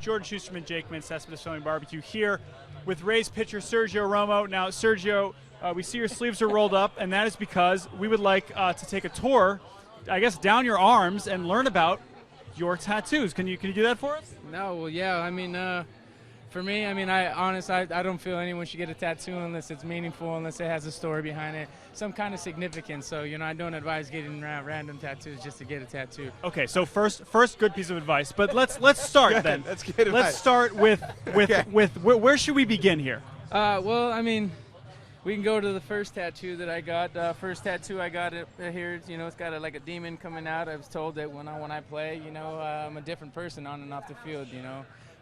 Jordan Shusterman, Jake Mintz, Cespedes Filming Barbecue here with Rays pitcher Sergio Romo. Now, Sergio, we see your sleeves are rolled up, and that is because we would like to take a tour, I guess, down your arms and learn about your tattoos. Can you do that for us? No, well, yeah. I mean, for me, I mean, I don't feel anyone should get a tattoo unless it's meaningful, unless it has a story behind it, some kind of significance. So, I don't advise getting random tattoos just to get a tattoo. Okay, so first good piece of advice. But let's start then. That's good advice. Let's start with where should we begin here? Well, I mean, we can go to the first tattoo that I got. First tattoo I got here, it's got like a demon coming out. I was told that when I play, I'm a different person on and off the field,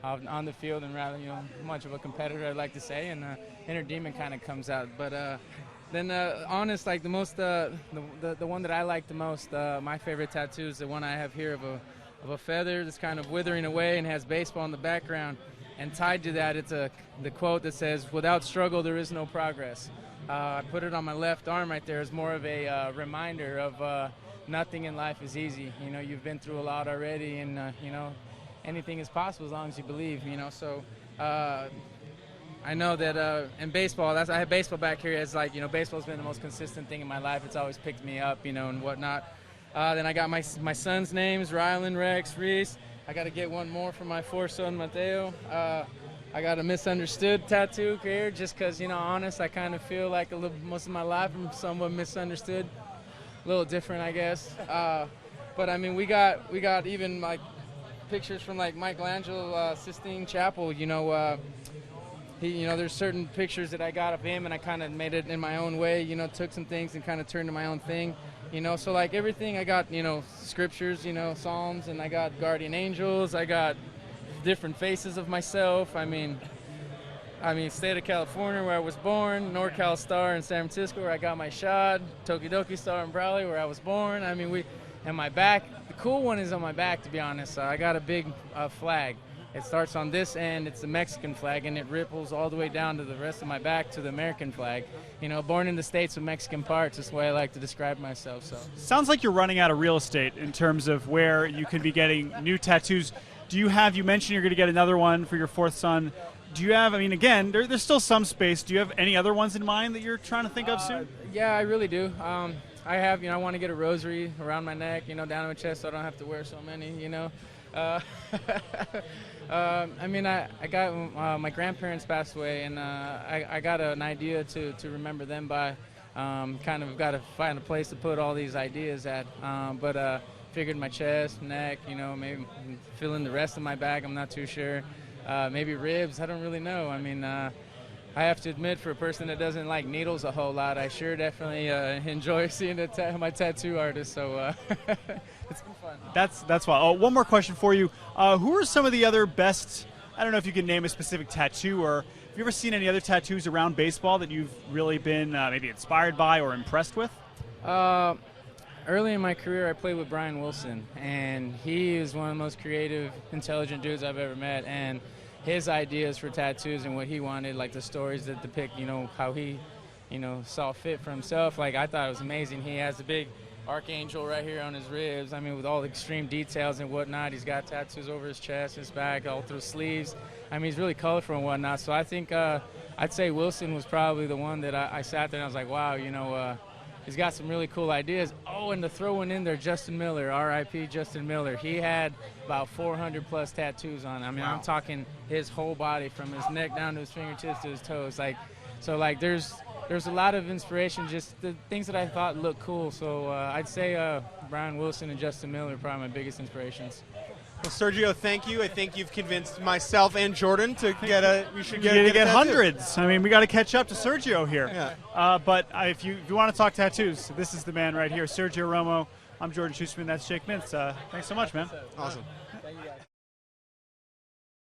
on the field and rather, much of a competitor, I'd like to say, and inner demon kind of comes out. But then, honest, like the one that I like the most, my favorite tattoo is the one I have here of a feather that's kind of withering away and has baseball in the background. And tied to that, it's the quote that says, "Without struggle, there is no progress." I put it on my left arm right there as more of a reminder of nothing in life is easy. You've been through a lot already, and anything is possible as long as you believe. So I know that in baseball, I have baseball back here as baseball's been the most consistent thing in my life. It's always picked me up, and whatnot. Then I got my son's names, Rylan, Rex, Reese. I got to get one more for my fourth son, Mateo. I got a misunderstood tattoo here just because, honest, I kind of feel like most of my life I'm somewhat misunderstood. A little different, I guess. But, I mean, we got even, like, pictures from, like, Michelangelo, Sistine Chapel. There's certain pictures that I got of him, and I kind of made it in my own way, took some things and kind of turned to my own thing. So like everything I got, scriptures, Psalms, and I got guardian angels. I got different faces of myself. I mean, state of California where I was born, NorCal Star in San Francisco where I got my shot, Tokidoki Star in Brawley where I was born. I mean, and my back, the cool one is on my back, to be honest. I got a big flag. It starts on this end, it's the Mexican flag, and it ripples all the way down to the rest of my back to the American flag. Born in the States with Mexican parts, is the way I like to describe myself. So sounds like you're running out of real estate in terms of where you can be getting new tattoos. You mentioned you're going to get another one for your fourth son. Do you have, again, there's still some space. Do you have any other ones in mind that you're trying to think of soon? Yeah, I really do. I have, I want to get a rosary around my neck, down my chest so I don't have to wear so many, I got my grandparents passed away, and I got an idea to remember them by. Kind of got to find a place to put all these ideas at. But figured my chest, neck, maybe fill in the rest of my back. I'm not too sure. Maybe ribs. I don't really know. I have to admit, for a person that doesn't like needles a whole lot, I sure definitely enjoy seeing my tattoo artist. So it's been fun. That's fun. Oh, one more question for you. Who are some of the other best? I don't know if you can name a specific tattoo, or have you ever seen any other tattoos around baseball that you've really been maybe inspired by or impressed with? Early in my career, I played with Brian Wilson, and he is one of the most creative, intelligent dudes I've ever met. And his ideas for tattoos and what he wanted, like the stories that depict, how he, saw fit for himself. Like, I thought it was amazing. He has a big archangel right here on his ribs. With all the extreme details and whatnot. He's got tattoos over his chest, his back, all through his sleeves. He's really colorful and whatnot. So I think I'd say Wilson was probably the one that I sat there and I was like, wow, he's got some really cool ideas. Oh, and to throw one in there, Justin Miller, R.I.P. Justin Miller. He had about 400-plus tattoos on. Wow. I'm talking his whole body from his neck down to his fingertips to his toes. There's a lot of inspiration, just the things that I thought looked cool. So I'd say Brian Wilson and Justin Miller are probably my biggest inspirations. Well, Sergio, thank you. I think you've convinced myself and Jordan to we should get hundreds. We got to catch up to Sergio here. Yeah. But if you want to talk tattoos, this is the man right here, Sergio Romo. I'm Jordan Schusterman. That's Jake Mintz. Thanks so much, man. Awesome.